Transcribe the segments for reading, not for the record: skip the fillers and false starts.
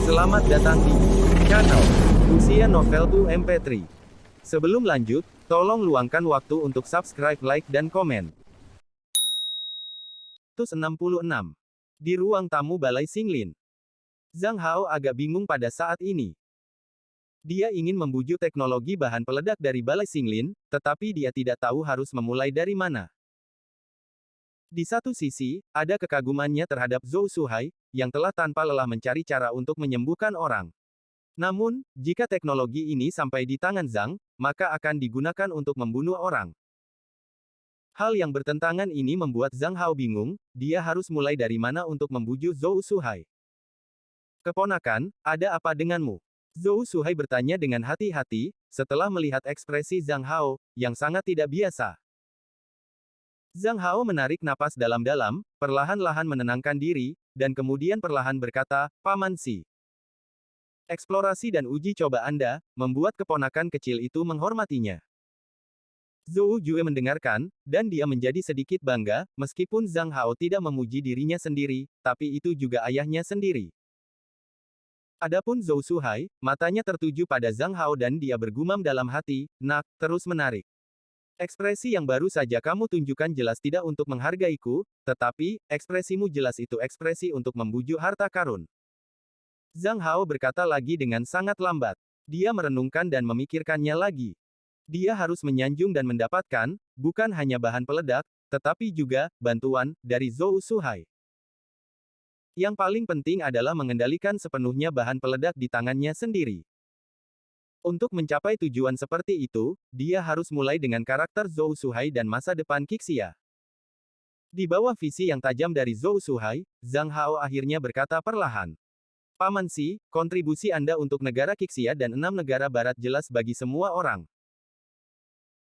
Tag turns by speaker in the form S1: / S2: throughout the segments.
S1: Selamat datang di channel Usia Novel 2 MP3. Sebelum lanjut, tolong luangkan waktu untuk subscribe, like, dan komen. 166. Di ruang tamu Balai Xinglin. Zhang Hao agak bingung pada saat ini. Dia ingin membujuk teknologi bahan peledak dari Balai Xinglin, tetapi dia tidak tahu harus memulai dari mana. Di satu sisi, ada kekagumannya terhadap Zhou Suhai, yang telah tanpa lelah mencari cara untuk menyembuhkan orang. Namun, jika teknologi ini sampai di tangan Zhang, maka akan digunakan untuk membunuh orang. Hal yang bertentangan ini membuat Zhang Hao bingung, dia harus mulai dari mana untuk membujuk Zhou Suhai. Keponakan, ada apa denganmu? Zhou Suhai bertanya dengan hati-hati, setelah melihat ekspresi Zhang Hao, yang sangat tidak biasa. Zhang Hao menarik napas dalam-dalam, perlahan-lahan menenangkan diri, dan kemudian perlahan berkata, Paman Si. Eksplorasi dan uji coba Anda, membuat keponakan kecil itu menghormatinya. Zhou Jue mendengarkan, dan dia menjadi sedikit bangga, meskipun Zhang Hao tidak memuji dirinya sendiri, tapi itu juga ayahnya sendiri. Adapun Zhou Suhai, matanya tertuju pada Zhang Hao dan dia bergumam dalam hati, Nak, terus menarik. Ekspresi yang baru saja kamu tunjukkan jelas tidak untuk menghargaiku, tetapi, ekspresimu jelas itu ekspresi untuk membujuk harta karun. Zhang Hao berkata lagi dengan sangat lambat. Dia merenungkan dan memikirkannya lagi. Dia harus menyanjung dan mendapatkan, bukan hanya bahan peledak, tetapi juga, bantuan, dari Zhou Suhai. Yang paling penting adalah mengendalikan sepenuhnya bahan peledak di tangannya sendiri. Untuk mencapai tujuan seperti itu, dia harus mulai dengan karakter Zhou Suhai dan masa depan Qixia. Di bawah visi yang tajam dari Zhou Suhai, Zhang Hao akhirnya berkata perlahan. Paman Si, kontribusi Anda untuk negara Qixia dan 6 negara barat jelas bagi semua orang.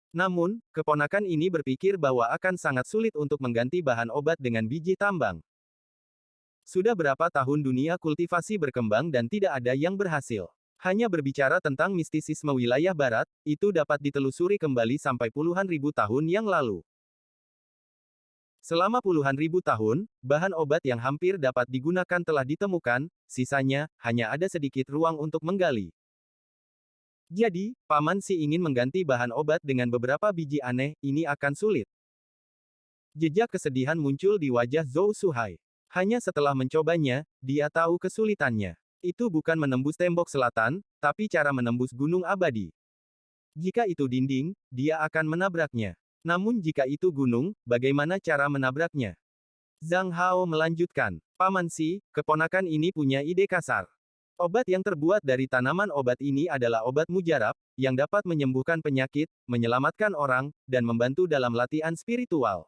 S1: Namun, keponakan ini berpikir bahwa akan sangat sulit untuk mengganti bahan obat dengan biji tambang. Sudah berapa tahun dunia kultivasi berkembang dan tidak ada yang berhasil. Hanya berbicara tentang mistisisme wilayah barat, itu dapat ditelusuri kembali sampai puluhan ribu tahun yang lalu. Selama puluhan ribu tahun, bahan obat yang hampir dapat digunakan telah ditemukan, sisanya, hanya ada sedikit ruang untuk menggali. Jadi, Paman Si ingin mengganti bahan obat dengan beberapa biji aneh, ini akan sulit. Jejak kesedihan muncul di wajah Zhou Suhai. Hanya setelah mencobanya, dia tahu kesulitannya. Itu bukan menembus tembok selatan, tapi cara menembus gunung abadi. Jika itu dinding, dia akan menabraknya. Namun jika itu gunung, bagaimana cara menabraknya? Zhang Hao melanjutkan. Paman Si, keponakan ini punya ide kasar. Obat yang terbuat dari tanaman obat ini adalah obat mujarab, yang dapat menyembuhkan penyakit, menyelamatkan orang, dan membantu dalam latihan spiritual.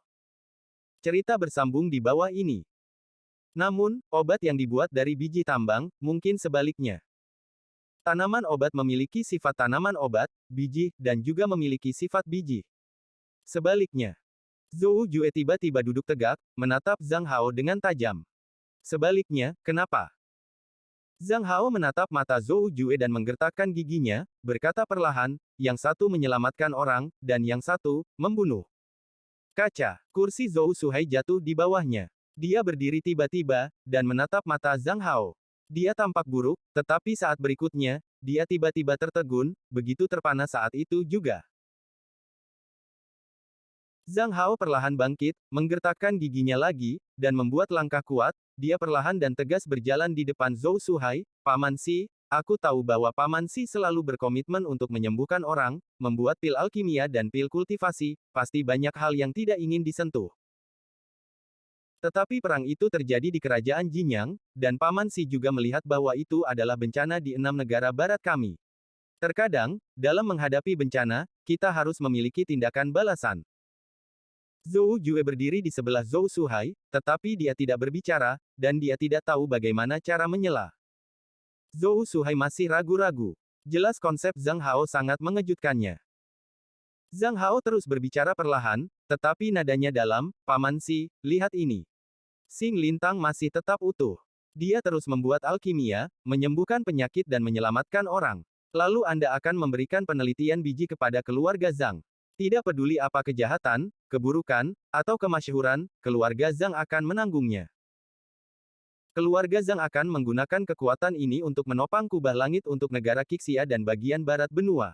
S1: Cerita bersambung di bawah ini. Namun, obat yang dibuat dari biji tambang, mungkin sebaliknya. Tanaman obat memiliki sifat tanaman obat, biji, dan juga memiliki sifat biji. Sebaliknya. Zhou Jue tiba-tiba duduk tegak, menatap Zhang Hao dengan tajam. Sebaliknya, kenapa? Zhang Hao menatap mata Zhou Jue dan menggertakkan giginya, berkata perlahan, yang satu menyelamatkan orang, dan yang satu, membunuh. Kaca, kursi Zhou Suhai jatuh di bawahnya. Dia berdiri tiba-tiba, dan menatap mata Zhang Hao. Dia tampak buruk, tetapi saat berikutnya, dia tiba-tiba tertegun, begitu terpana saat itu juga. Zhang Hao perlahan bangkit, menggertakkan giginya lagi, dan membuat langkah kuat, dia perlahan dan tegas berjalan di depan Zhou Suhai, Paman Si, aku tahu bahwa Paman Si selalu berkomitmen untuk menyembuhkan orang, membuat pil alkimia dan pil kultivasi, pasti banyak hal yang tidak ingin disentuh. Tetapi perang itu terjadi di kerajaan Jinyang, dan Paman Si juga melihat bahwa itu adalah bencana di 6 negara barat kami. Terkadang, dalam menghadapi bencana, kita harus memiliki tindakan balasan. Zhou Jue berdiri di sebelah Zhou Suhai, tetapi dia tidak berbicara, dan dia tidak tahu bagaimana cara menyela. Zhou Suhai masih ragu-ragu. Jelas konsep Zhang Hao sangat mengejutkannya. Zhang Hao terus berbicara perlahan, tetapi nadanya dalam, Paman Si, lihat ini. Xing Lintang masih tetap utuh. Dia terus membuat alkimia, menyembuhkan penyakit dan menyelamatkan orang. Lalu Anda akan memberikan penelitian biji kepada keluarga Zhang. Tidak peduli apa kejahatan, keburukan, atau kemasyhuran, keluarga Zhang akan menanggungnya. Keluarga Zhang akan menggunakan kekuatan ini untuk menopang kubah langit untuk negara Qixia dan bagian barat benua.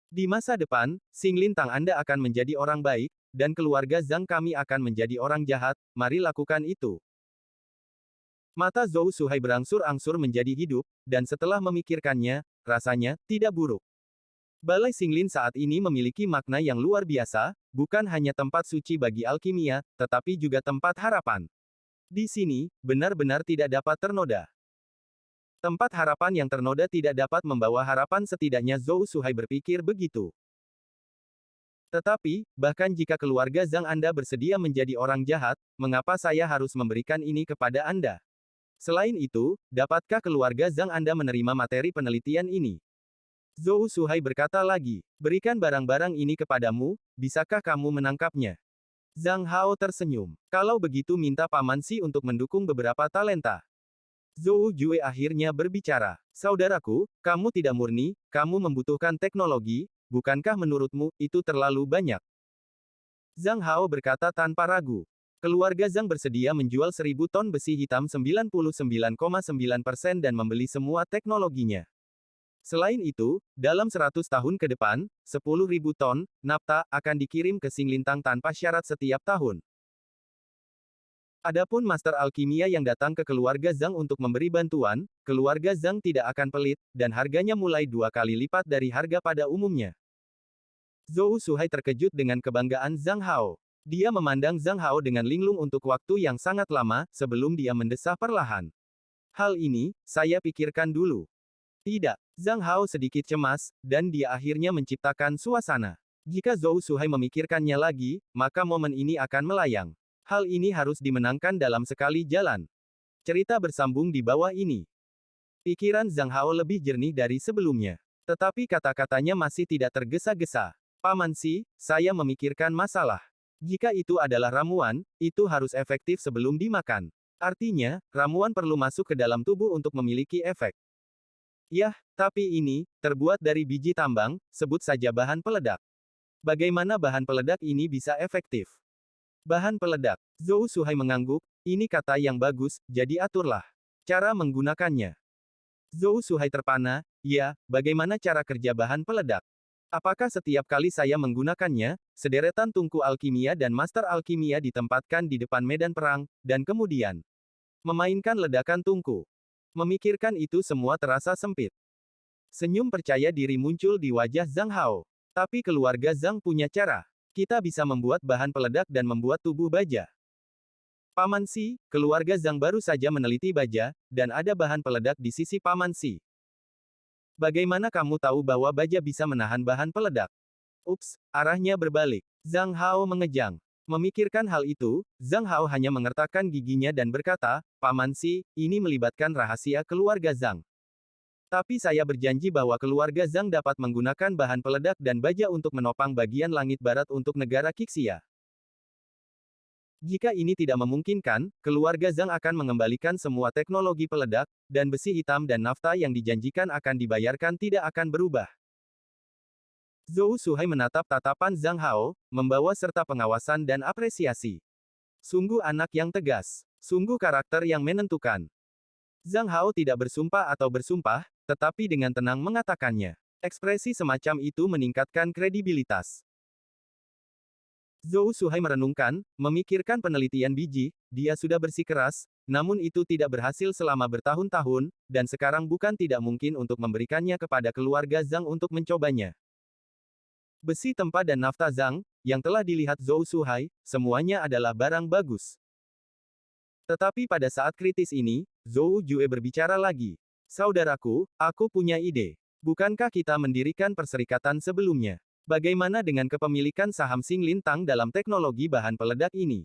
S1: Di masa depan, Xinglin Tang Anda akan menjadi orang baik, dan keluarga Zhang kami akan menjadi orang jahat, mari lakukan itu. Mata Zhou Suhai berangsur-angsur menjadi hidup, dan setelah memikirkannya, rasanya tidak buruk. Balai Xinglin saat ini memiliki makna yang luar biasa, bukan hanya tempat suci bagi alkimia, tetapi juga tempat harapan. Di sini, benar-benar tidak dapat ternoda. Tempat harapan yang ternoda tidak dapat membawa harapan, setidaknya Zhou Suhai berpikir begitu. Tetapi, bahkan jika keluarga Zhang Anda bersedia menjadi orang jahat, mengapa saya harus memberikan ini kepada Anda? Selain itu, dapatkah keluarga Zhang Anda menerima materi penelitian ini? Zhou Suhai berkata lagi, berikan barang-barang ini kepadamu, bisakah kamu menangkapnya? Zhang Hao tersenyum. Kalau begitu minta Paman Si untuk mendukung beberapa talenta. Zhou Jue akhirnya berbicara. Saudaraku, kamu tidak murni, kamu membutuhkan teknologi, bukankah menurutmu, itu terlalu banyak? Zhang Hao berkata tanpa ragu. Keluarga Zhang bersedia menjual 1000 ton besi hitam 99,9% dan membeli semua teknologinya. Selain itu, dalam 100 tahun ke depan, 10.000 ton, nafta, akan dikirim ke Xinglintang tanpa syarat setiap tahun. Adapun Master Alkimia yang datang ke keluarga Zhang untuk memberi bantuan, keluarga Zhang tidak akan pelit, dan harganya mulai 2 kali lipat dari harga pada umumnya. Zhou Suhai terkejut dengan kebanggaan Zhang Hao. Dia memandang Zhang Hao dengan linglung untuk waktu yang sangat lama, sebelum dia mendesah perlahan. Hal ini, saya pikirkan dulu. Tidak, Zhang Hao sedikit cemas, dan dia akhirnya menciptakan suasana. Jika Zhou Suhai memikirkannya lagi, maka momen ini akan melayang. Hal ini harus dimenangkan dalam sekali jalan. Cerita bersambung di bawah ini. Pikiran Zhang Hao lebih jernih dari sebelumnya. Tetapi kata-katanya masih tidak tergesa-gesa. Paman Si, saya memikirkan masalah. Jika itu adalah ramuan, itu harus efektif sebelum dimakan. Artinya, ramuan perlu masuk ke dalam tubuh untuk memiliki efek. Yah, tapi ini, terbuat dari biji tambang, sebut saja bahan peledak. Bagaimana bahan peledak ini bisa efektif? Bahan peledak. Zhou Suhai mengangguk, ini kata yang bagus, jadi aturlah cara menggunakannya. Zhou Suhai terpana, ya, bagaimana cara kerja bahan peledak? Apakah setiap kali saya menggunakannya, sederetan tungku alkimia dan master alkimia ditempatkan di depan medan perang, dan kemudian memainkan ledakan tungku? Memikirkan itu semua terasa sempit. Senyum percaya diri muncul di wajah Zhang Hao. Tapi keluarga Zhang punya cara. Kita bisa membuat bahan peledak dan membuat tubuh baja. Paman Si, keluarga Zhang baru saja meneliti baja, dan ada bahan peledak di sisi Paman Si. Bagaimana kamu tahu bahwa baja bisa menahan bahan peledak? Ups, arahnya berbalik. Zhang Hao mengejang. Memikirkan hal itu, Zhang Hao hanya mengertakkan giginya dan berkata, Paman Si, ini melibatkan rahasia keluarga Zhang. Tapi saya berjanji bahwa keluarga Zhang dapat menggunakan bahan peledak dan baja untuk menopang bagian langit barat untuk negara Qixia. Jika ini tidak memungkinkan, keluarga Zhang akan mengembalikan semua teknologi peledak, dan besi hitam dan nafta yang dijanjikan akan dibayarkan tidak akan berubah. Zhou Suhai menatap tatapan Zhang Hao, membawa serta pengawasan dan apresiasi. Sungguh anak yang tegas. Sungguh karakter yang menentukan. Zhang Hao tidak bersumpah atau bersumpah, tetapi dengan tenang mengatakannya. Ekspresi semacam itu meningkatkan kredibilitas. Zhou Suhai merenungkan, memikirkan penelitian biji, dia sudah bersikeras, namun itu tidak berhasil selama bertahun-tahun, dan sekarang bukan tidak mungkin untuk memberikannya kepada keluarga Zhang untuk mencobanya. Besi tempa dan nafta Zhang, yang telah dilihat Zhou Suhai, semuanya adalah barang bagus. Tetapi pada saat kritis ini, Zhou Jue berbicara lagi. Saudaraku, aku punya ide. Bukankah kita mendirikan perserikatan sebelumnya? Bagaimana dengan kepemilikan saham Xinglintang dalam teknologi bahan peledak ini?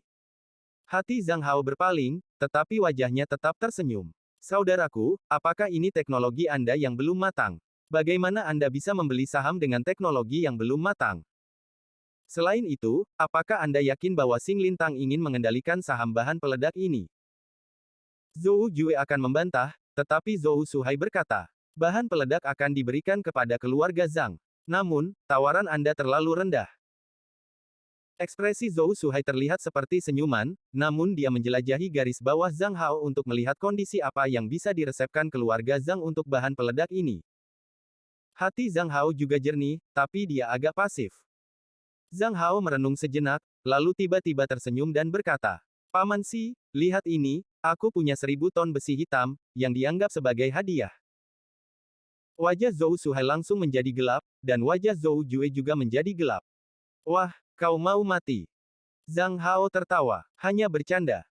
S1: Hati Zhang Hao berpaling, tetapi wajahnya tetap tersenyum. Saudaraku, apakah ini teknologi Anda yang belum matang? Bagaimana Anda bisa membeli saham dengan teknologi yang belum matang? Selain itu, apakah Anda yakin bahwa Xinglintang ingin mengendalikan saham bahan peledak ini? Zhou Jue akan membantah, tetapi Zhou Suhai berkata, bahan peledak akan diberikan kepada keluarga Zhang. Namun, tawaran Anda terlalu rendah. Ekspresi Zhou Suhai terlihat seperti senyuman, namun dia menjelajahi garis bawah Zhang Hao untuk melihat kondisi apa yang bisa diresepkan keluarga Zhang untuk bahan peledak ini. Hati Zhang Hao juga jernih, tapi dia agak pasif. Zhang Hao merenung sejenak, lalu tiba-tiba tersenyum dan berkata, "Paman Si, lihat ini, aku punya 1000 ton besi hitam, yang dianggap sebagai hadiah." Wajah Zhou Suhai langsung menjadi gelap, dan wajah Zhou Jue juga menjadi gelap. "Wah, kau mau mati?" Zhang Hao tertawa, hanya bercanda.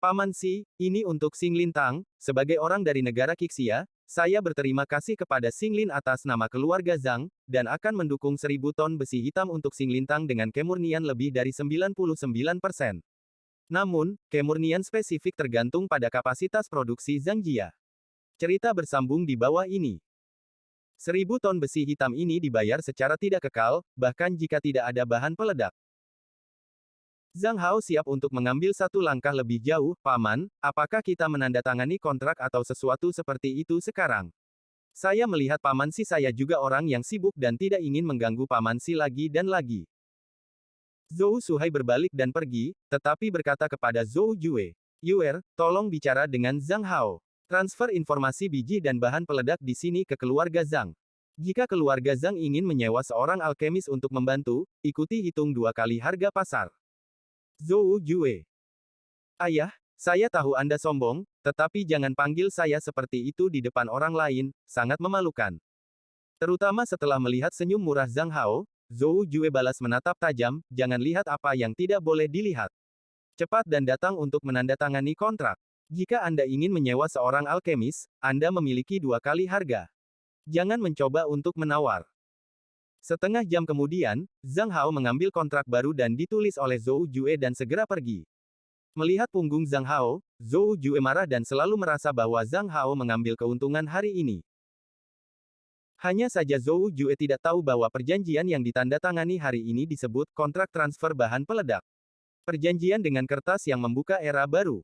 S1: "Paman Si, ini untuk Xing Tang, sebagai orang dari negara Qixia, saya berterima kasih kepada Xing atas nama keluarga Zhang, dan akan mendukung 1000 ton besi hitam untuk Xing Tang dengan kemurnian lebih dari 99%. Namun, kemurnian spesifik tergantung pada kapasitas produksi Zhang Jia." Cerita bersambung di bawah ini. 1000 ton besi hitam ini dibayar secara tidak kekal, bahkan jika tidak ada bahan peledak. Zhang Hao siap untuk mengambil satu langkah lebih jauh, "Paman, apakah kita menandatangani kontrak atau sesuatu seperti itu sekarang? Saya melihat Paman Si saya juga orang yang sibuk dan tidak ingin mengganggu Paman Si lagi dan lagi." Zhou Suhai berbalik dan pergi, tetapi berkata kepada Zhou Jue, "Yuer, tolong bicara dengan Zhang Hao. Transfer informasi biji dan bahan peledak di sini ke keluarga Zhang. Jika keluarga Zhang ingin menyewa seorang alkemis untuk membantu, ikuti hitung 2 kali harga pasar." Zhou Jue. "Ayah, saya tahu Anda sombong, tetapi jangan panggil saya seperti itu di depan orang lain, sangat memalukan." Terutama setelah melihat senyum murah Zhang Hao, Zhou Jue balas menatap tajam, "Jangan lihat apa yang tidak boleh dilihat. Cepat dan datang untuk menandatangani kontrak. Jika Anda ingin menyewa seorang alkemis, Anda memiliki 2 kali harga. Jangan mencoba untuk menawar." Setengah jam kemudian, Zhang Hao mengambil kontrak baru dan ditulis oleh Zhou Jue dan segera pergi. Melihat punggung Zhang Hao, Zhou Jue marah dan selalu merasa bahwa Zhang Hao mengambil keuntungan hari ini. Hanya saja Zhou Jue tidak tahu bahwa perjanjian yang ditandatangani hari ini disebut kontrak transfer bahan peledak. Perjanjian dengan kertas yang membuka era baru.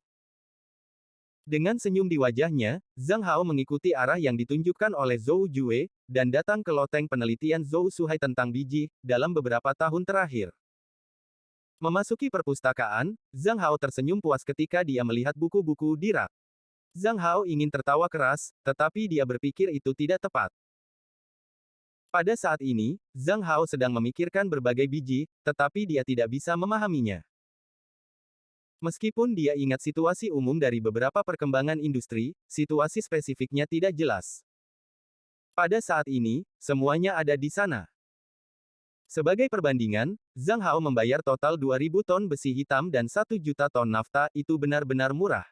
S1: Dengan senyum di wajahnya, Zhang Hao mengikuti arah yang ditunjukkan oleh Zhou Jue, dan datang ke loteng penelitian Zhou Suhai tentang biji, dalam beberapa tahun terakhir. Memasuki perpustakaan, Zhang Hao tersenyum puas ketika dia melihat buku-buku di rak. Zhang Hao ingin tertawa keras, tetapi dia berpikir itu tidak tepat. Pada saat ini, Zhang Hao sedang memikirkan berbagai biji, tetapi dia tidak bisa memahaminya. Meskipun dia ingat situasi umum dari beberapa perkembangan industri, situasi spesifiknya tidak jelas. Pada saat ini, semuanya ada di sana. Sebagai perbandingan, Zhang Hao membayar total 2000 ton besi hitam dan 1 juta ton nafta, itu benar-benar murah.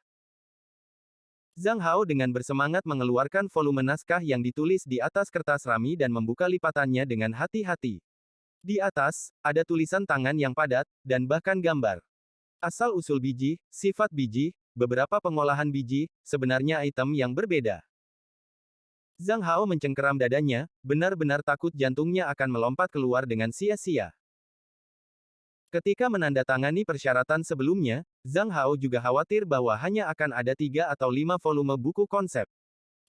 S1: Zhang Hao dengan bersemangat mengeluarkan volume naskah yang ditulis di atas kertas rami dan membuka lipatannya dengan hati-hati. Di atas, ada tulisan tangan yang padat, dan bahkan gambar. Asal-usul biji, sifat biji, beberapa pengolahan biji, sebenarnya item yang berbeda. Zhang Hao mencengkeram dadanya, benar-benar takut jantungnya akan melompat keluar dengan sia-sia. Ketika menandatangani persyaratan sebelumnya, Zhang Hao juga khawatir bahwa hanya akan ada 3 atau 5 volume buku konsep.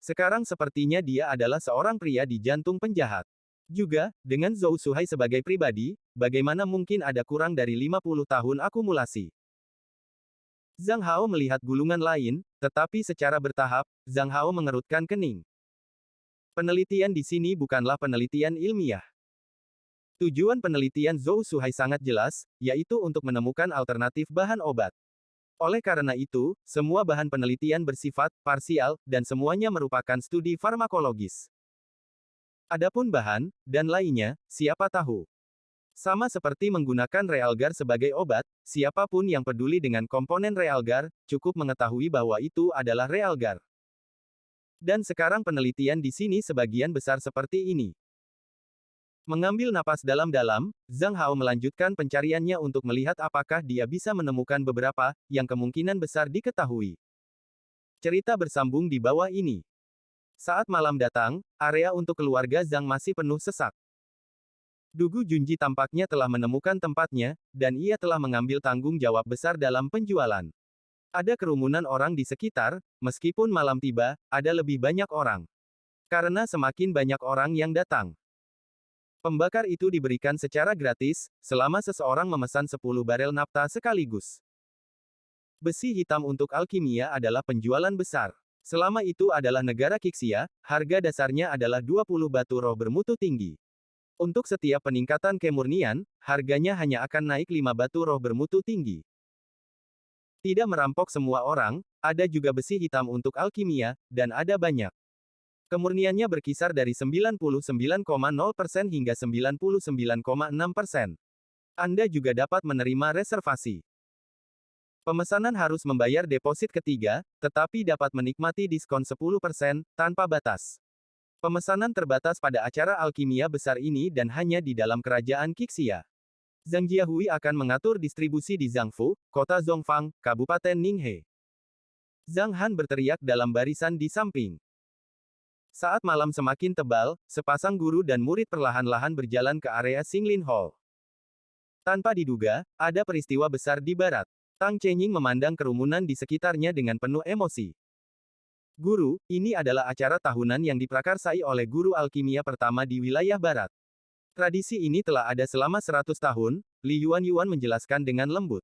S1: Sekarang sepertinya dia adalah seorang pria di jantung penjahat. Juga, dengan Zhou Suhai sebagai pribadi, bagaimana mungkin ada kurang dari 50 tahun akumulasi? Zhang Hao melihat gulungan lain, tetapi secara bertahap, Zhang Hao mengerutkan kening. Penelitian di sini bukanlah penelitian ilmiah. Tujuan penelitian Zhou Suhai sangat jelas, yaitu untuk menemukan alternatif bahan obat. Oleh karena itu, semua bahan penelitian bersifat parsial, dan semuanya merupakan studi farmakologis. Adapun bahan, dan lainnya, siapa tahu. Sama seperti menggunakan realgar sebagai obat, siapapun yang peduli dengan komponen realgar, cukup mengetahui bahwa itu adalah realgar. Dan sekarang penelitian di sini sebagian besar seperti ini. Mengambil napas dalam-dalam, Zhang Hao melanjutkan pencariannya untuk melihat apakah dia bisa menemukan beberapa, yang kemungkinan besar diketahui. Cerita bersambung di bawah ini. Saat malam datang, area untuk keluarga Zhang masih penuh sesak. Dugu Junji tampaknya telah menemukan tempatnya, dan ia telah mengambil tanggung jawab besar dalam penjualan. Ada kerumunan orang di sekitar, meskipun malam tiba, ada lebih banyak orang. Karena semakin banyak orang yang datang. Pembakar itu diberikan secara gratis, selama seseorang memesan 10 barel nafta sekaligus. Besi hitam untuk alkimia adalah penjualan besar. Selama itu adalah negara Kixia, harga dasarnya adalah 20 batu roh bermutu tinggi. Untuk setiap peningkatan kemurnian, harganya hanya akan naik 5 batu roh bermutu tinggi. Tidak merampok semua orang, ada juga besi hitam untuk alkimia, dan ada banyak. Kemurniannya berkisar dari 99,0% hingga 99,6%. Anda juga dapat menerima reservasi. Pemesanan harus membayar deposit ketiga, tetapi dapat menikmati diskon 10%, tanpa batas. Pemesanan terbatas pada acara alkimia besar ini dan hanya di dalam kerajaan Kixia. Zhang Jiahui akan mengatur distribusi di Zhangfu, kota Zhongfang, Kabupaten Ninghe. Zhang Han berteriak dalam barisan di samping. Saat malam semakin tebal, sepasang guru dan murid perlahan-lahan berjalan ke area Xinglin Hall. Tanpa diduga, ada peristiwa besar di barat. Tang Chenying memandang kerumunan di sekitarnya dengan penuh emosi. Guru, ini adalah acara tahunan yang diprakarsai oleh guru alkimia pertama di wilayah barat. Tradisi ini telah ada selama 100 tahun, Li Yuan menjelaskan dengan lembut.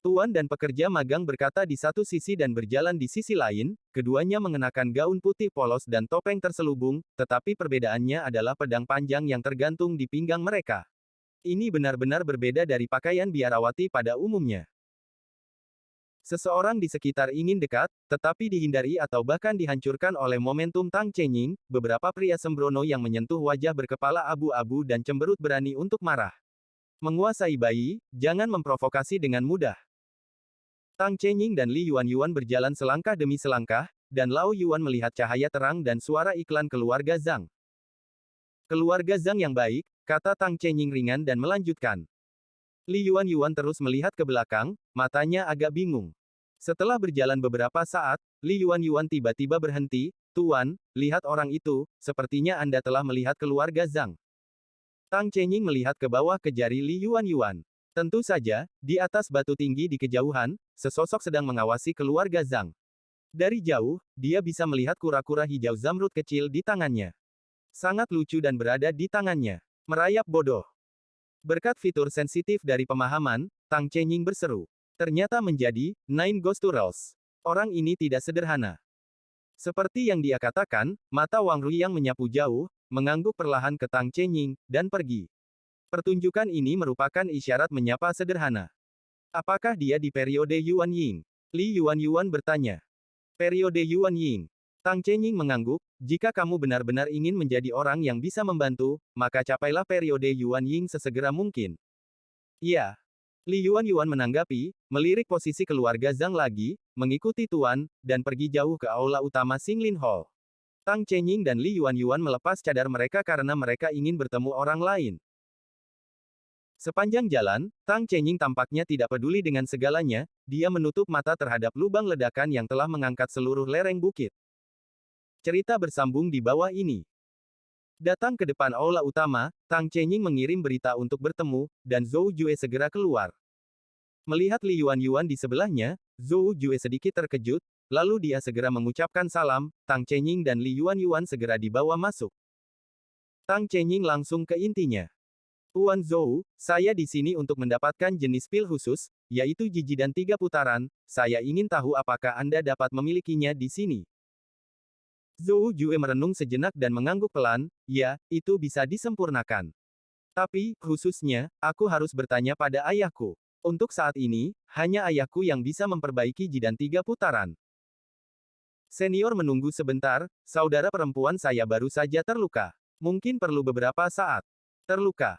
S1: Tuan dan pekerja magang berkata di satu sisi dan berjalan di sisi lain, keduanya mengenakan gaun putih polos dan topeng terselubung, tetapi perbedaannya adalah pedang panjang yang tergantung di pinggang mereka. Ini benar-benar berbeda dari pakaian biarawati pada umumnya. Seseorang di sekitar ingin dekat, tetapi dihindari atau bahkan dihancurkan oleh momentum Tang Chenying, beberapa pria sembrono yang menyentuh wajah berkepala abu-abu dan cemberut berani untuk marah. Menguasai bayi, jangan memprovokasi dengan mudah. Tang Chenying dan Li Yuan berjalan selangkah demi selangkah, dan Lao Yuan melihat cahaya terang dan suara iklan keluarga Zhang. Keluarga Zhang yang baik, kata Tang Chenying ringan dan melanjutkan. Li Yuan terus melihat ke belakang, matanya agak bingung. Setelah berjalan beberapa saat, Li Yuan tiba-tiba berhenti. Tuan, lihat orang itu, sepertinya Anda telah melihat keluarga Zhang. Tang Chenying melihat ke bawah ke jari Li Yuan. Tentu saja, di atas batu tinggi di kejauhan, sesosok sedang mengawasi keluarga Zhang. Dari jauh, dia bisa melihat kura-kura hijau zamrud kecil di tangannya. Sangat lucu dan berada di tangannya. Merayap bodoh. Berkat fitur sensitif dari pemahaman, Tang Chenying berseru. Ternyata menjadi Nine Ghost Turtles. Orang ini tidak sederhana. Seperti yang dia katakan, mata Wang Ruyang menyapu jauh, mengangguk perlahan ke Tang Chenying, dan pergi. Pertunjukan ini merupakan isyarat menyapa sederhana. Apakah dia di periode Yuan Ying? Li Yuan bertanya. Periode Yuan Ying. Tang Chenying mengangguk, jika kamu benar-benar ingin menjadi orang yang bisa membantu, maka capailah periode Yuan Ying sesegera mungkin. Ya. Li Yuan menanggapi, melirik posisi keluarga Zhang lagi, mengikuti Tuan, dan pergi jauh ke aula utama Xinglin Hall. Tang Chenying dan Li Yuan melepas cadar mereka karena mereka ingin bertemu orang lain. Sepanjang jalan, Tang Chenying tampaknya tidak peduli dengan segalanya, dia menutup mata terhadap lubang ledakan yang telah mengangkat seluruh lereng bukit. Cerita bersambung di bawah ini. Datang ke depan aula utama, Tang Chenying mengirim berita untuk bertemu, dan Zhou Jue segera keluar. Melihat Li Yuan di sebelahnya, Zhou Jue sedikit terkejut, lalu dia segera mengucapkan salam. Tang Chenying dan Li Yuan segera dibawa masuk. Tang Chenying langsung ke intinya. Tuan Zhou, saya di sini untuk mendapatkan jenis pil khusus, yaitu jijidan 3 putaran, saya ingin tahu apakah Anda dapat memilikinya di sini. Zhou Jue merenung sejenak dan mengangguk pelan, ya, itu bisa disempurnakan. Tapi, khususnya, aku harus bertanya pada ayahku. Untuk saat ini, hanya ayahku yang bisa memperbaiki jidan 3 putaran. Senior menunggu sebentar, saudara perempuan saya baru saja terluka. Mungkin perlu beberapa saat. Terluka.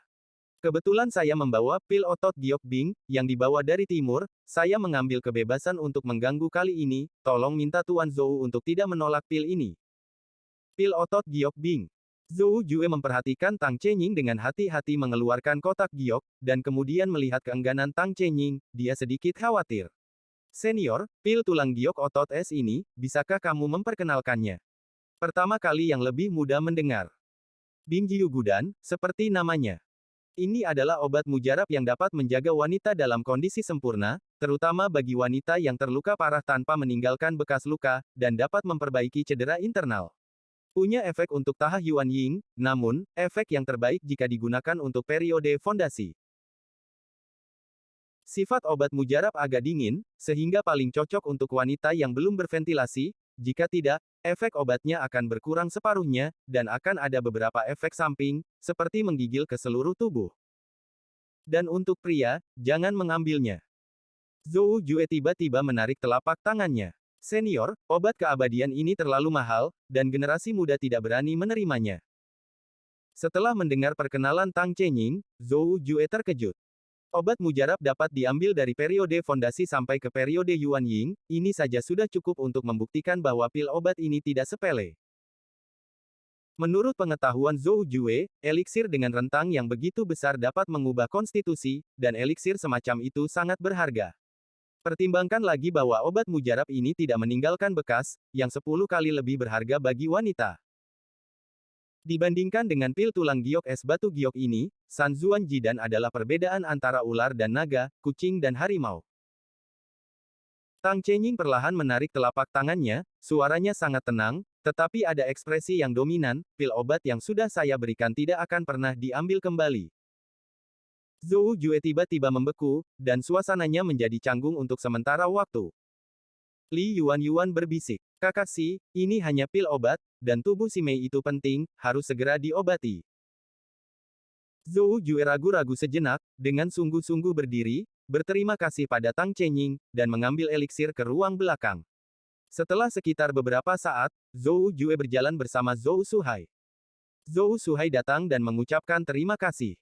S1: Kebetulan saya membawa pil otot giok bing, yang dibawa dari timur, saya mengambil kebebasan untuk mengganggu kali ini, tolong minta Tuan Zhou untuk tidak menolak pil ini. Pil otot giok bing. Zhou Jue memperhatikan Tang Chenying dengan hati-hati mengeluarkan kotak giok, dan kemudian melihat keengganan Tang Chenying, dia sedikit khawatir. Senior, pil tulang giok otot es ini, bisakah kamu memperkenalkannya? Pertama kali yang lebih mudah mendengar. Bingjiu Gudan, seperti namanya. Ini adalah obat mujarab yang dapat menjaga wanita dalam kondisi sempurna, terutama bagi wanita yang terluka parah tanpa meninggalkan bekas luka, dan dapat memperbaiki cedera internal. Punya efek untuk tahap Yuan Ying, namun, efek yang terbaik jika digunakan untuk periode fondasi. Sifat obat mujarab agak dingin, sehingga paling cocok untuk wanita yang belum berventilasi, jika tidak, efek obatnya akan berkurang separuhnya, dan akan ada beberapa efek samping, seperti menggigil ke seluruh tubuh. Dan untuk pria, jangan mengambilnya. Zhou Jue tiba-tiba menarik telapak tangannya. Senior, obat keabadian ini terlalu mahal, dan generasi muda tidak berani menerimanya. Setelah mendengar perkenalan Tang Chenying, Zhou Jue terkejut. Obat mujarab dapat diambil dari periode fondasi sampai ke periode Yuan Ying, ini saja sudah cukup untuk membuktikan bahwa pil obat ini tidak sepele. Menurut pengetahuan Zhou Jue, eliksir dengan rentang yang begitu besar dapat mengubah konstitusi, dan eliksir semacam itu sangat berharga. Pertimbangkan lagi bahwa obat mujarab ini tidak meninggalkan bekas, yang 10 kali lebih berharga bagi wanita. Dibandingkan dengan pil tulang giok es batu giok ini, San Zuan Jidan adalah perbedaan antara ular dan naga, kucing dan harimau. Tang Chenying perlahan menarik telapak tangannya, suaranya sangat tenang, tetapi ada ekspresi yang dominan, pil obat yang sudah saya berikan tidak akan pernah diambil kembali. Zhou Jue tiba-tiba membeku, dan suasananya menjadi canggung untuk sementara waktu. Li Yuan berbisik, "Kakak Si, ini hanya pil obat, dan tubuh si Mei itu penting, harus segera diobati." Zhou Jue ragu-ragu sejenak, dengan sungguh-sungguh berdiri, berterima kasih pada Tang Chenying, dan mengambil eliksir ke ruang belakang. Setelah sekitar beberapa saat, Zhou Jue berjalan bersama Zhou Suhai. Zhou Suhai datang dan mengucapkan terima kasih.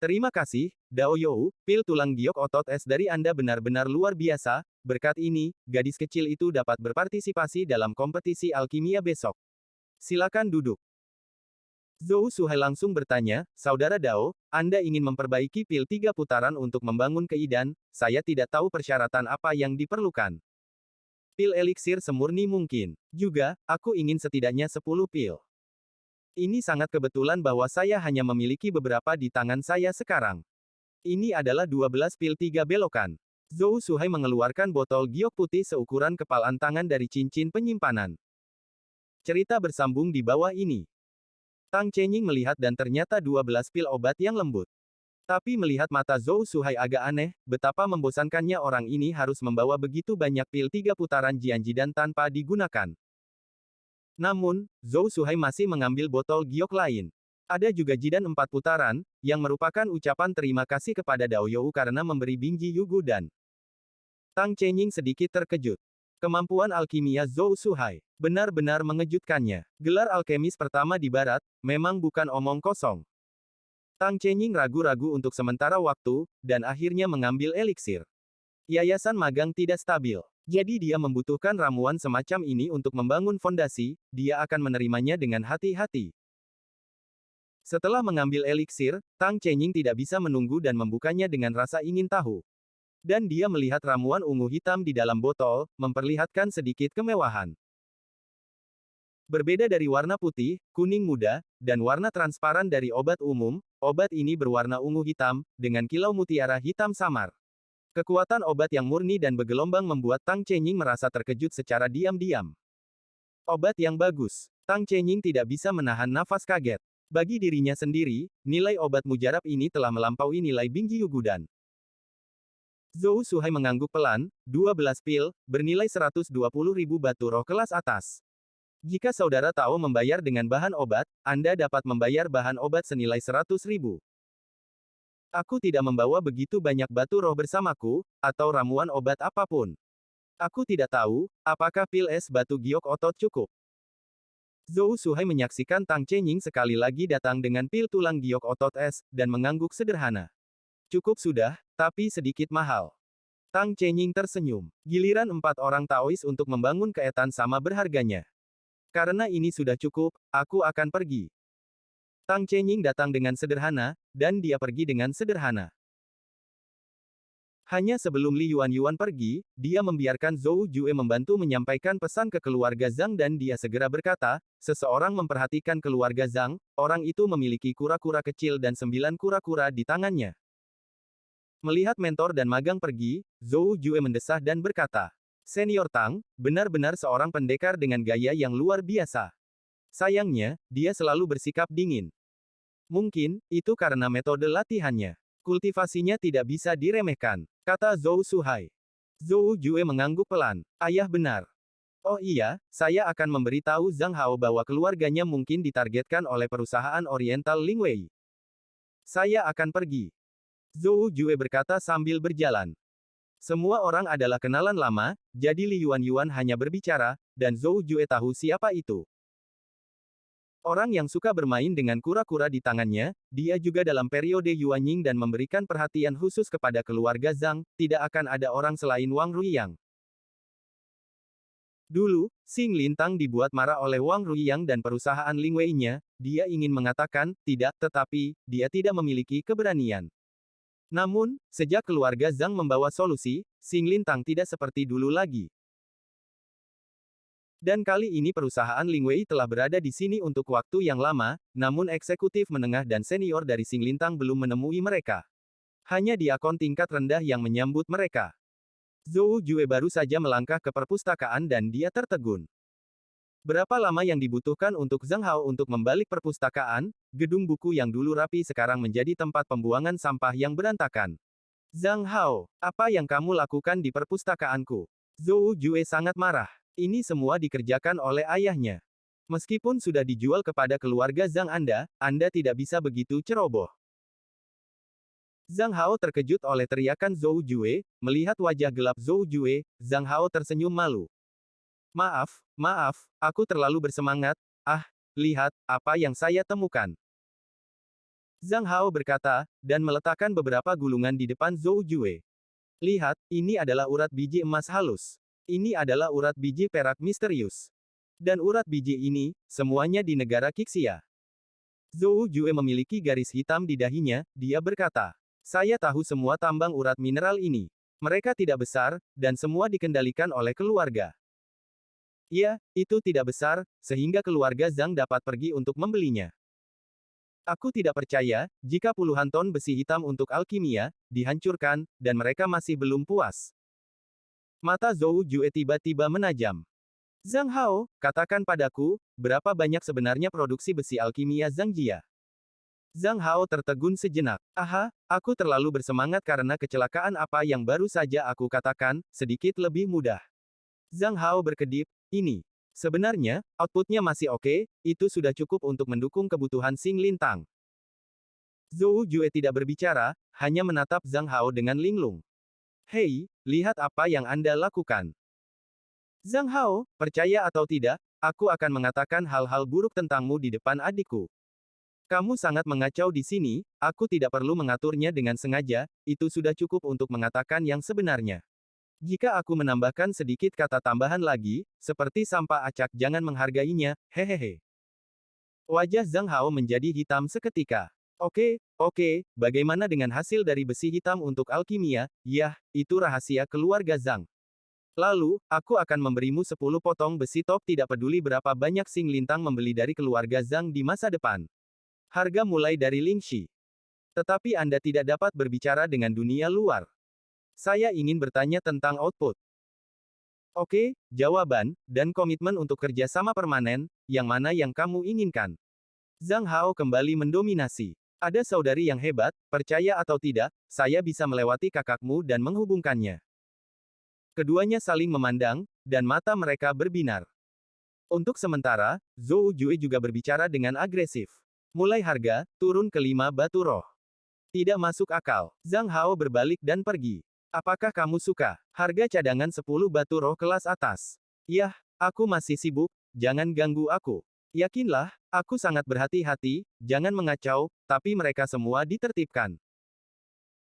S1: Terima kasih, Dao You, pil tulang giok otot es dari Anda benar-benar luar biasa, berkat ini, gadis kecil itu dapat berpartisipasi dalam kompetisi alkimia besok. Silakan duduk. Zhou Suhai langsung bertanya, Saudara Dao, Anda ingin memperbaiki pil 3 putaran untuk membangun keidan, saya tidak tahu persyaratan apa yang diperlukan. Pil eliksir semurni mungkin. Juga, aku ingin setidaknya 10 pil. Ini sangat kebetulan bahwa saya hanya memiliki beberapa di tangan saya sekarang. Ini adalah 12 pil 3 belokan. Zhou Suhai mengeluarkan botol giok putih seukuran kepalan tangan dari cincin penyimpanan. Cerita bersambung di bawah ini. Tang Chenying melihat dan ternyata 12 pil obat yang lembut. Tapi melihat mata Zhou Suhai agak aneh, betapa membosankannya orang ini harus membawa begitu banyak pil 3 putaran Jianjidan tanpa digunakan. Namun, Zhou Suhai masih mengambil botol giok lain. Ada juga jidan 4 putaran, yang merupakan ucapan terima kasih kepada Dao You karena memberi Bingji Yugu dan. Tang Chenying sedikit terkejut. Kemampuan alkimia Zhou Suhai benar-benar mengejutkannya. Gelar alkemis pertama di barat, memang bukan omong kosong. Tang Chenying ragu-ragu untuk sementara waktu, dan akhirnya mengambil eliksir. Yayasan magang tidak stabil. Jadi dia membutuhkan ramuan semacam ini untuk membangun fondasi, dia akan menerimanya dengan hati-hati. Setelah mengambil eliksir, Tang Chenying tidak bisa menunggu dan membukanya dengan rasa ingin tahu. Dan dia melihat ramuan ungu hitam di dalam botol, memperlihatkan sedikit kemewahan. Berbeda dari warna putih, kuning muda, dan warna transparan dari obat umum, obat ini berwarna ungu hitam, dengan kilau mutiara hitam samar. Kekuatan obat yang murni dan bergelombang membuat Tang Chenying merasa terkejut secara diam-diam. Obat yang bagus. Tang Chenying tidak bisa menahan nafas kaget. Bagi dirinya sendiri, nilai obat mujarab ini telah melampaui nilai Bingji Yugudan. Zhou Suhai mengangguk pelan, 12 pil, bernilai 120.000 batu roh kelas atas. Jika saudara tahu membayar dengan bahan obat, Anda dapat membayar bahan obat senilai 100.000. Aku tidak membawa begitu banyak batu roh bersamaku, atau ramuan obat apapun. Aku tidak tahu, apakah pil es batu giok otot cukup. Zhou Suhai menyaksikan Tang Chenying sekali lagi datang dengan pil tulang giok otot es, dan mengangguk sederhana. Cukup sudah, tapi sedikit mahal. Tang Chenying tersenyum. Giliran 4 orang Taois untuk membangun keetan sama berharganya. Karena ini sudah cukup, aku akan pergi. Tang Chenying datang dengan sederhana, dan dia pergi dengan sederhana. Hanya sebelum Li Yuan pergi, dia membiarkan Zhou Jue membantu menyampaikan pesan ke keluarga Zhang dan dia segera berkata, seseorang memperhatikan keluarga Zhang, orang itu memiliki kura-kura kecil dan 9 kura-kura di tangannya. Melihat mentor dan magang pergi, Zhou Jue mendesah dan berkata, Senior Tang, benar-benar seorang pendekar dengan gaya yang luar biasa. Sayangnya, dia selalu bersikap dingin. Mungkin, itu karena metode latihannya. Kultivasinya tidak bisa diremehkan, kata Zhou Suhai. Zhou Jue mengangguk pelan. Ayah benar. Oh iya, saya akan memberitahu Zhang Hao bahwa keluarganya mungkin ditargetkan oleh perusahaan Oriental Lingwei. Saya akan pergi. Zhou Jue berkata sambil berjalan. Semua orang adalah kenalan lama, jadi Li Yuan hanya berbicara, dan Zhou Jue tahu siapa itu. Orang yang suka bermain dengan kura-kura di tangannya, dia juga dalam periode Yuanying dan memberikan perhatian khusus kepada keluarga Zhang, tidak akan ada orang selain Wang Ruiyang. Dulu, Xing Lintang dibuat marah oleh Wang Ruiyang dan perusahaan Lingwei-nya, dia ingin mengatakan, tidak, tetapi, dia tidak memiliki keberanian. Namun, sejak keluarga Zhang membawa solusi, Xing Lintang tidak seperti dulu lagi. Dan kali ini perusahaan Lingwei telah berada di sini untuk waktu yang lama, namun eksekutif menengah dan senior dari Xing Lintang belum menemui mereka. Hanya diakon tingkat rendah yang menyambut mereka. Zhou Jue baru saja melangkah ke perpustakaan dan dia tertegun. Berapa lama yang dibutuhkan untuk Zhang Hao untuk membalik perpustakaan? Gedung buku yang dulu rapi sekarang menjadi tempat pembuangan sampah yang berantakan. Zhang Hao, apa yang kamu lakukan di perpustakaanku? Zhou Jue sangat marah. Ini semua dikerjakan oleh ayahnya. Meskipun sudah dijual kepada keluarga Zhang Anda tidak bisa begitu ceroboh. Zhang Hao terkejut oleh teriakan Zhou Jue, melihat wajah gelap Zhou Jue, Zhang Hao tersenyum malu. Maaf, aku terlalu bersemangat, lihat, apa yang saya temukan. Zhang Hao berkata, dan meletakkan beberapa gulungan di depan Zhou Jue. Lihat, ini adalah urat biji emas halus. Ini adalah urat biji perak misterius. Dan urat biji ini, semuanya di negara Qixia. Zhou Jue memiliki garis hitam di dahinya, dia berkata. Saya tahu semua tambang urat mineral ini. Mereka tidak besar, dan semua dikendalikan oleh keluarga. Ya, itu tidak besar, sehingga keluarga Zhang dapat pergi untuk membelinya. Aku tidak percaya, jika puluhan ton besi hitam untuk alkimia, dihancurkan, dan mereka masih belum puas. Mata Zhou Jue tiba-tiba menajam. Zhang Hao, katakan padaku, berapa banyak sebenarnya produksi besi alkimia Zhang Jia? Zhang Hao tertegun sejenak. Aku terlalu bersemangat karena kecelakaan apa yang baru saja aku katakan, sedikit lebih mudah. Zhang Hao berkedip, ini. Sebenarnya, outputnya masih oke, itu sudah cukup untuk mendukung kebutuhan Xing Lintang. Zhou Jue tidak berbicara, hanya menatap Zhang Hao dengan linglung. Hei, lihat apa yang Anda lakukan. Zhang Hao, percaya atau tidak, aku akan mengatakan hal-hal buruk tentangmu di depan adikku. Kamu sangat mengacau di sini, aku tidak perlu mengaturnya dengan sengaja, itu sudah cukup untuk mengatakan yang sebenarnya. Jika aku menambahkan sedikit kata tambahan lagi, seperti sampah acak jangan menghargainya, hehehe. Wajah Zhang Hao menjadi hitam seketika. Oke, bagaimana dengan hasil dari besi hitam untuk alkimia? Yah, itu rahasia keluarga Zhang. Lalu, aku akan memberimu 10 potong besi top tidak peduli berapa banyak Xing Lintang membeli dari keluarga Zhang di masa depan. Harga mulai dari Lingxi. Tetapi Anda tidak dapat berbicara dengan dunia luar. Saya ingin bertanya tentang output. Oke, jawaban, dan komitmen untuk kerjasama permanen, yang mana yang kamu inginkan? Zhang Hao kembali mendominasi. Ada saudari yang hebat, percaya atau tidak, saya bisa melewati kakakmu dan menghubungkannya. Keduanya saling memandang, dan mata mereka berbinar. Untuk sementara, Zhou Jue juga berbicara dengan agresif. Mulai harga, turun ke 5 batu roh. Tidak masuk akal. Zhang Hao berbalik dan pergi. Apakah kamu suka? Harga cadangan 10 batu roh kelas atas. Yah, aku masih sibuk, jangan ganggu aku. Yakinlah, aku sangat berhati-hati, jangan mengacau, tapi mereka semua ditertibkan.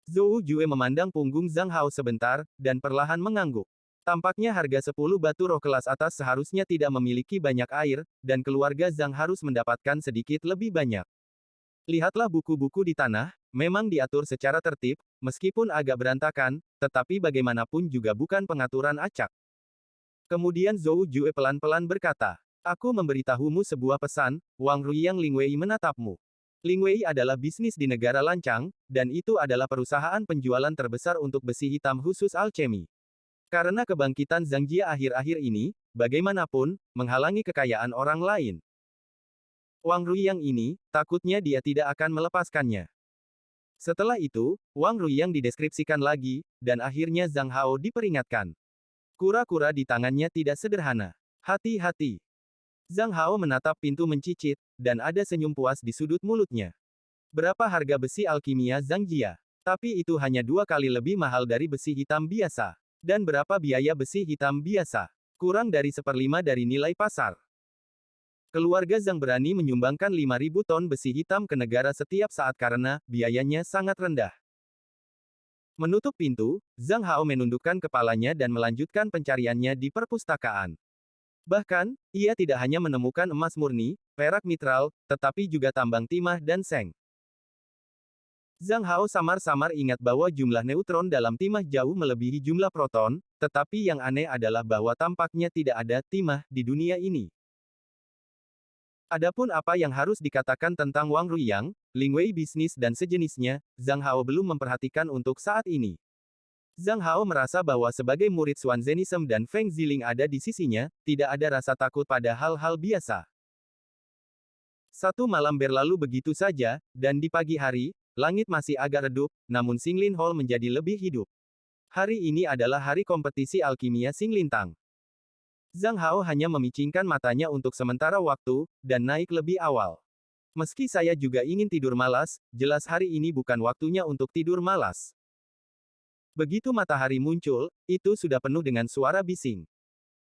S1: Zhou Jue memandang punggung Zhang Hao sebentar, dan perlahan mengangguk. Tampaknya harga 10 batu roh kelas atas seharusnya tidak memiliki banyak air, dan keluarga Zhang harus mendapatkan sedikit lebih banyak. Lihatlah buku-buku di tanah, memang diatur secara tertib, meskipun agak berantakan, tetapi bagaimanapun juga bukan pengaturan acak. Kemudian Zhou Jue pelan-pelan berkata, aku memberitahumu sebuah pesan, Wang Ruiyang Lingwei menatapmu. Lingwei adalah bisnis di negara lancang, dan itu adalah perusahaan penjualan terbesar untuk besi hitam khusus alchemy. Karena kebangkitan Zhang Jia akhir-akhir ini, bagaimanapun, menghalangi kekayaan orang lain. Wang Ruyang ini, takutnya dia tidak akan melepaskannya. Setelah itu, Wang Ruyang dideskripsikan lagi, dan akhirnya Zhang Hao diperingatkan. Kura-kura di tangannya tidak sederhana. Hati-hati. Zhang Hao menatap pintu mencicit, dan ada senyum puas di sudut mulutnya. Berapa harga besi alkimia Zhang Jia? Tapi itu hanya 2 kali lebih mahal dari besi hitam biasa. Dan berapa biaya besi hitam biasa? Kurang dari 1/5 dari nilai pasar. Keluarga Zhang berani menyumbangkan 5.000 ton besi hitam ke negara setiap saat karena biayanya sangat rendah. Menutup pintu, Zhang Hao menundukkan kepalanya dan melanjutkan pencariannya di perpustakaan. Bahkan, ia tidak hanya menemukan emas murni, perak mitral, tetapi juga tambang timah dan seng. Zhang Hao samar-samar ingat bahwa jumlah neutron dalam timah jauh melebihi jumlah proton, tetapi yang aneh adalah bahwa tampaknya tidak ada timah di dunia ini. Adapun apa yang harus dikatakan tentang Wang Ruyang, Lingwei bisnis dan sejenisnya, Zhang Hao belum memperhatikan untuk saat ini. Zhang Hao merasa bahwa sebagai murid Xuan Zenism dan Feng Ziling ada di sisinya, tidak ada rasa takut pada hal-hal biasa. Satu malam berlalu begitu saja, dan di pagi hari, langit masih agak redup, namun Xinglin Hall menjadi lebih hidup. Hari ini adalah hari kompetisi alkimia Xinglin Tang. Zhang Hao hanya memicingkan matanya untuk sementara waktu, dan naik lebih awal. Meski saya juga ingin tidur malas, jelas hari ini bukan waktunya untuk tidur malas. Begitu matahari muncul, itu sudah penuh dengan suara bising.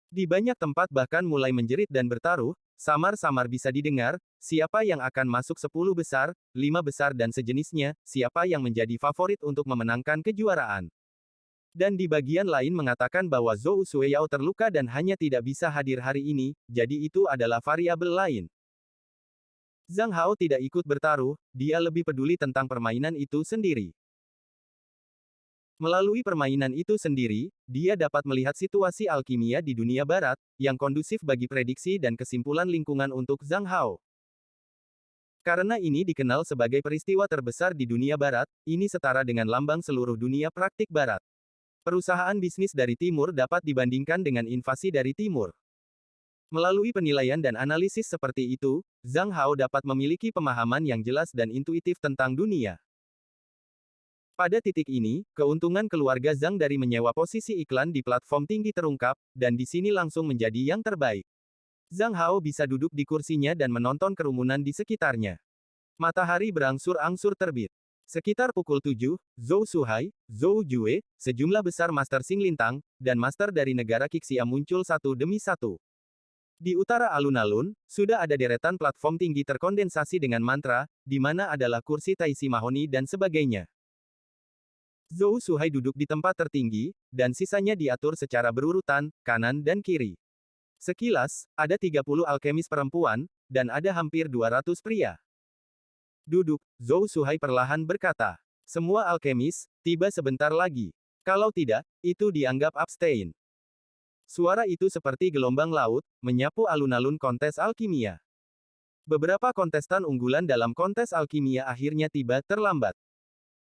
S1: Di banyak tempat bahkan mulai menjerit dan bertaruh, samar-samar bisa didengar, siapa yang akan masuk 10 besar, 5 besar dan sejenisnya, siapa yang menjadi favorit untuk memenangkan kejuaraan. Dan di bagian lain mengatakan bahwa Zhou Shuiyao terluka dan hanya tidak bisa hadir hari ini, jadi itu adalah variabel lain. Zhang Hao tidak ikut bertaruh, dia lebih peduli tentang permainan itu sendiri. Melalui permainan itu sendiri, dia dapat melihat situasi alkimia di dunia barat, yang kondusif bagi prediksi dan kesimpulan lingkungan untuk Zhang Hao. Karena ini dikenal sebagai peristiwa terbesar di dunia barat, ini setara dengan lambang seluruh dunia praktik barat. Perusahaan bisnis dari timur dapat dibandingkan dengan invasi dari timur. Melalui penilaian dan analisis seperti itu, Zhang Hao dapat memiliki pemahaman yang jelas dan intuitif tentang dunia. Pada titik ini, keuntungan keluarga Zhang dari menyewa posisi iklan di platform tinggi terungkap, dan di sini langsung menjadi yang terbaik. Zhang Hao bisa duduk di kursinya dan menonton kerumunan di sekitarnya. Matahari berangsur-angsur terbit. Sekitar pukul 7, Zhou Shuhai, Zhou Jue, sejumlah besar master Xinglin Tang, dan master dari negara Qixia muncul satu demi satu. Di utara alun-alun, sudah ada deretan platform tinggi terkondensasi dengan mantra, di mana adalah kursi taisi mahoni dan sebagainya. Zhou Shuhai duduk di tempat tertinggi, dan sisanya diatur secara berurutan, kanan dan kiri. Sekilas, ada 30 alkemis perempuan, dan ada hampir 200 pria. Duduk, Zhou Shuhai perlahan berkata. Semua alkemis, tiba sebentar lagi. Kalau tidak, itu dianggap abstain. Suara itu seperti gelombang laut, menyapu alun-alun kontes alkimia. Beberapa kontestan unggulan dalam kontes alkimia akhirnya tiba terlambat.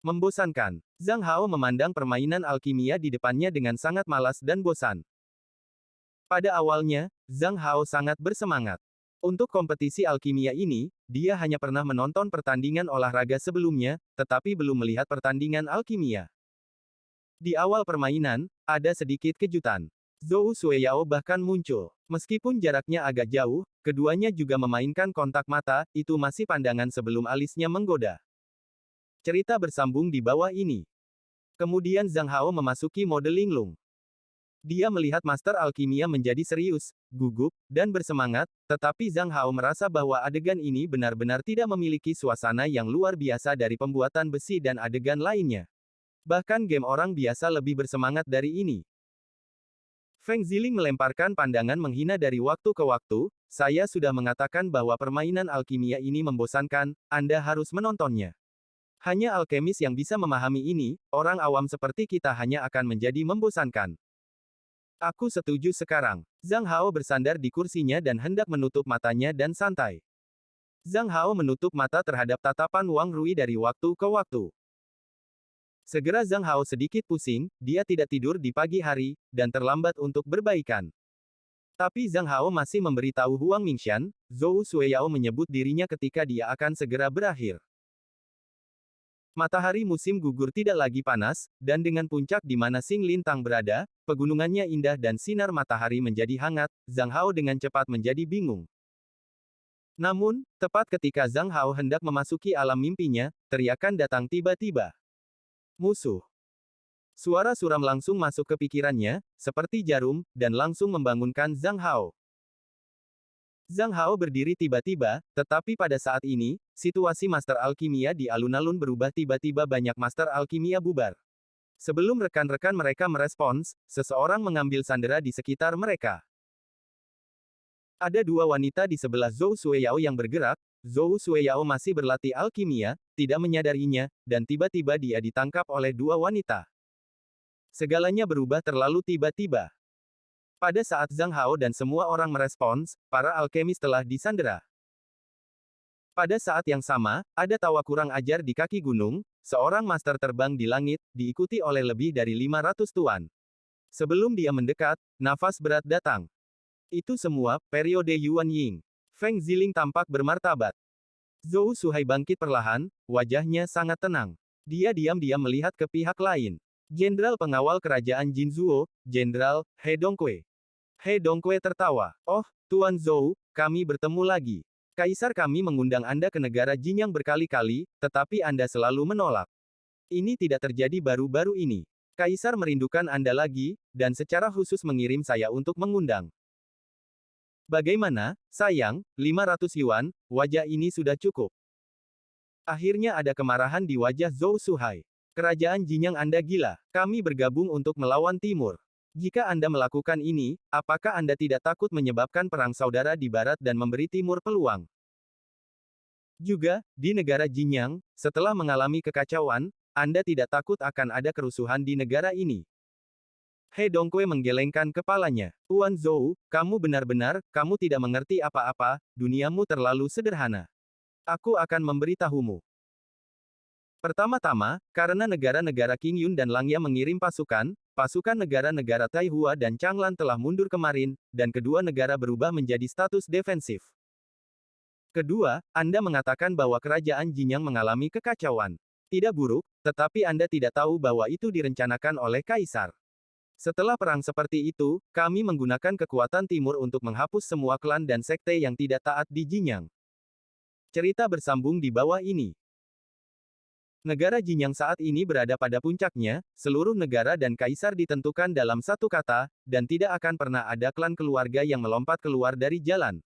S1: Membosankan. Zhang Hao memandang permainan alkimia di depannya dengan sangat malas dan bosan. Pada awalnya, Zhang Hao sangat bersemangat. Untuk kompetisi alkimia ini, dia hanya pernah menonton pertandingan olahraga sebelumnya, tetapi belum melihat pertandingan alkimia. Di awal permainan, ada sedikit kejutan. Zhou Shuiyao bahkan muncul. Meskipun jaraknya agak jauh, keduanya juga memainkan kontak mata, itu masih pandangan sebelum alisnya menggoda. Cerita bersambung di bawah ini. Kemudian Zhang Hao memasuki mode linglung. Dia melihat Master Alkimia menjadi serius, gugup, dan bersemangat, tetapi Zhang Hao merasa bahwa adegan ini benar-benar tidak memiliki suasana yang luar biasa dari pembuatan besi dan adegan lainnya. Bahkan game orang biasa lebih bersemangat dari ini. Feng Ziling melemparkan pandangan menghina dari waktu ke waktu, saya sudah mengatakan bahwa permainan alkimia ini membosankan, Anda harus menontonnya. Hanya alkemis yang bisa memahami ini, orang awam seperti kita hanya akan menjadi membosankan. Aku setuju sekarang. Zhang Hao bersandar di kursinya dan hendak menutup matanya dan santai. Zhang Hao menutup mata terhadap tatapan Wang Rui dari waktu ke waktu. Segera Zhang Hao sedikit pusing, dia tidak tidur di pagi hari, dan terlambat untuk berbaikan. Tapi Zhang Hao masih memberitahu Huang Mingshan, Zhou Suiyao menyebut dirinya ketika dia akan segera berakhir. Matahari musim gugur tidak lagi panas, dan dengan puncak di mana Xing Lintang berada, pegunungannya indah dan sinar matahari menjadi hangat, Zhang Hao dengan cepat menjadi bingung. Namun, tepat ketika Zhang Hao hendak memasuki alam mimpinya, teriakan datang tiba-tiba. Musuh. Suara suram langsung masuk ke pikirannya, seperti jarum, dan langsung membangunkan Zhang Hao. Zhang Hao berdiri tiba-tiba, tetapi pada saat ini, situasi Master Alkimia di alun-alun berubah tiba-tiba banyak Master Alkimia bubar. Sebelum rekan-rekan mereka merespons, seseorang mengambil sandera di sekitar mereka. Ada dua wanita di sebelah Zhou Suiyao yang bergerak, Zhou Suiyao masih berlatih alkimia, tidak menyadarinya, dan tiba-tiba dia ditangkap oleh dua wanita. Segalanya berubah terlalu tiba-tiba. Pada saat Zhang Hao dan semua orang merespons, para alkemis telah disandera. Pada saat yang sama, ada tawa kurang ajar di kaki gunung, seorang master terbang di langit, diikuti oleh lebih dari 500 tuan. Sebelum dia mendekat, nafas berat datang. Itu semua, periode Yuan Ying. Feng Ziling tampak bermartabat. Zhou Suhai bangkit perlahan, wajahnya sangat tenang. Dia diam-diam melihat ke pihak lain. Jenderal pengawal kerajaan Jinzuo, Jenderal He Dongkui. He Dongkui tertawa. Oh, Tuan Zhou, kami bertemu lagi. Kaisar kami mengundang Anda ke negara Jinyang berkali-kali, tetapi Anda selalu menolak. Ini tidak terjadi baru-baru ini. Kaisar merindukan Anda lagi, dan secara khusus mengirim saya untuk mengundang. Bagaimana, sayang, 500 yuan, wajah ini sudah cukup. Akhirnya ada kemarahan di wajah Zhou Suhai. Kerajaan Jinyang Anda gila. Kami bergabung untuk melawan Timur. Jika Anda melakukan ini, apakah Anda tidak takut menyebabkan perang saudara di barat dan memberi Timur peluang? Juga, di negara Jinyang, setelah mengalami kekacauan, Anda tidak takut akan ada kerusuhan di negara ini. He Dongkui menggelengkan kepalanya. Tuan Zhou, kamu benar-benar, kamu tidak mengerti apa-apa, duniamu terlalu sederhana. Aku akan memberitahumu. Pertama-tama, karena negara-negara Qingyun dan Langya mengirim pasukan, pasukan negara-negara Taihua dan Changlan telah mundur kemarin, dan kedua negara berubah menjadi status defensif. Kedua, Anda mengatakan bahwa kerajaan Jinyang mengalami kekacauan. Tidak buruk, tetapi Anda tidak tahu bahwa itu direncanakan oleh Kaisar. Setelah perang seperti itu, kami menggunakan kekuatan Timur untuk menghapus semua klan dan sekte yang tidak taat di Jinyang. Cerita bersambung di bawah ini. Negara Jinyang saat ini berada pada puncaknya, seluruh negara dan kaisar ditentukan dalam satu kata, dan tidak akan pernah ada klan keluarga yang melompat keluar dari jalan.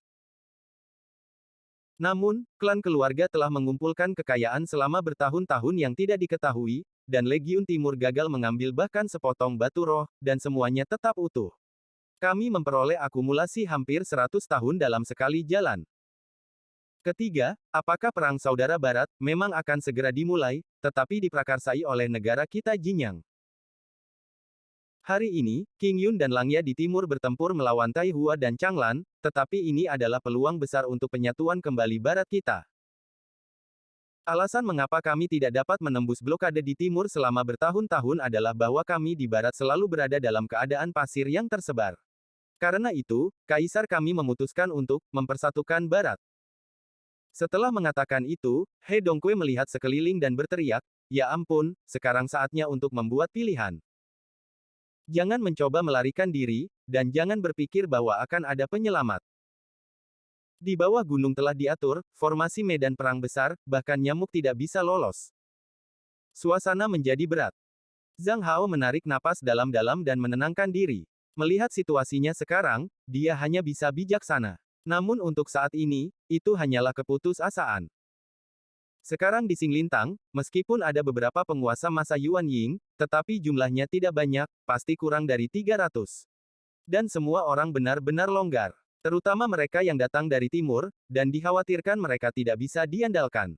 S1: Namun, klan keluarga telah mengumpulkan kekayaan selama bertahun-tahun yang tidak diketahui, dan Legiun Timur gagal mengambil bahkan sepotong batu roh, dan semuanya tetap utuh. Kami memperoleh akumulasi hampir 100 tahun dalam sekali jalan. Ketiga, apakah perang saudara barat memang akan segera dimulai, tetapi diprakarsai oleh negara kita Jinyang? Hari ini, Qingyun dan Langya di timur bertempur melawan Taihua dan Changlan, tetapi ini adalah peluang besar untuk penyatuan kembali barat kita. Alasan mengapa kami tidak dapat menembus blokade di timur selama bertahun-tahun adalah bahwa kami di barat selalu berada dalam keadaan pasir yang tersebar. Karena itu, kaisar kami memutuskan untuk mempersatukan barat. Setelah mengatakan itu, He Dongkui melihat sekeliling dan berteriak, "Ya ampun, sekarang saatnya untuk membuat pilihan. Jangan mencoba melarikan diri, dan jangan berpikir bahwa akan ada penyelamat. Di bawah gunung telah diatur, formasi medan perang besar, bahkan nyamuk tidak bisa lolos." Suasana menjadi berat. Zhang Hao menarik napas dalam-dalam dan menenangkan diri. Melihat situasinya sekarang, dia hanya bisa bijaksana. Namun untuk saat ini, itu hanyalah keputusasaan. Sekarang di Xinglintang, meskipun ada beberapa penguasa masa Yuan Ying, tetapi jumlahnya tidak banyak, pasti kurang dari 300. Dan semua orang benar-benar longgar. Terutama mereka yang datang dari timur, dan dikhawatirkan mereka tidak bisa diandalkan.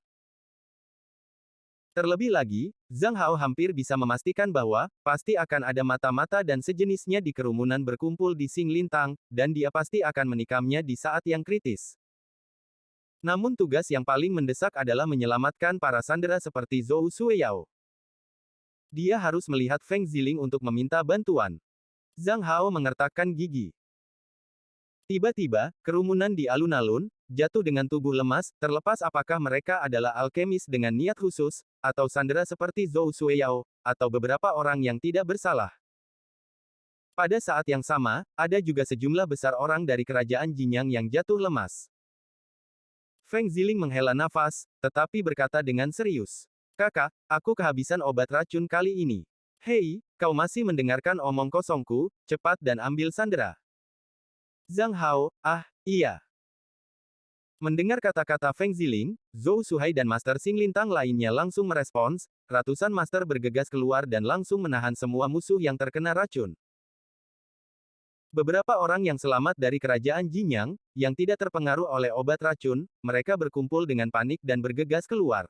S1: Terlebih lagi, Zhang Hao hampir bisa memastikan bahwa, pasti akan ada mata-mata dan sejenisnya di kerumunan berkumpul di Xinglintang, dan dia pasti akan menikamnya di saat yang kritis. Namun tugas yang paling mendesak adalah menyelamatkan para sandera seperti Zhou Suiyao. Dia harus melihat Feng Ziling untuk meminta bantuan. Zhang Hao mengertakkan gigi. Tiba-tiba, kerumunan di alun-alun, jatuh dengan tubuh lemas, terlepas apakah mereka adalah alkemis dengan niat khusus, atau sandera seperti Zhou Xueyao, atau beberapa orang yang tidak bersalah. Pada saat yang sama, ada juga sejumlah besar orang dari kerajaan Jinyang yang jatuh lemas. Feng Ziling menghela nafas, tetapi berkata dengan serius. Kakak, aku kehabisan obat racun kali ini. Hei, kau masih mendengarkan omong kosongku, cepat dan ambil sandera. Zhang Hao, iya. Mendengar kata-kata Feng Ziling, Zhou Suhai dan Master Xing Lintang lainnya langsung merespons, ratusan master bergegas keluar dan langsung menahan semua musuh yang terkena racun. Beberapa orang yang selamat dari kerajaan Jinyang, yang tidak terpengaruh oleh obat racun, mereka berkumpul dengan panik dan bergegas keluar.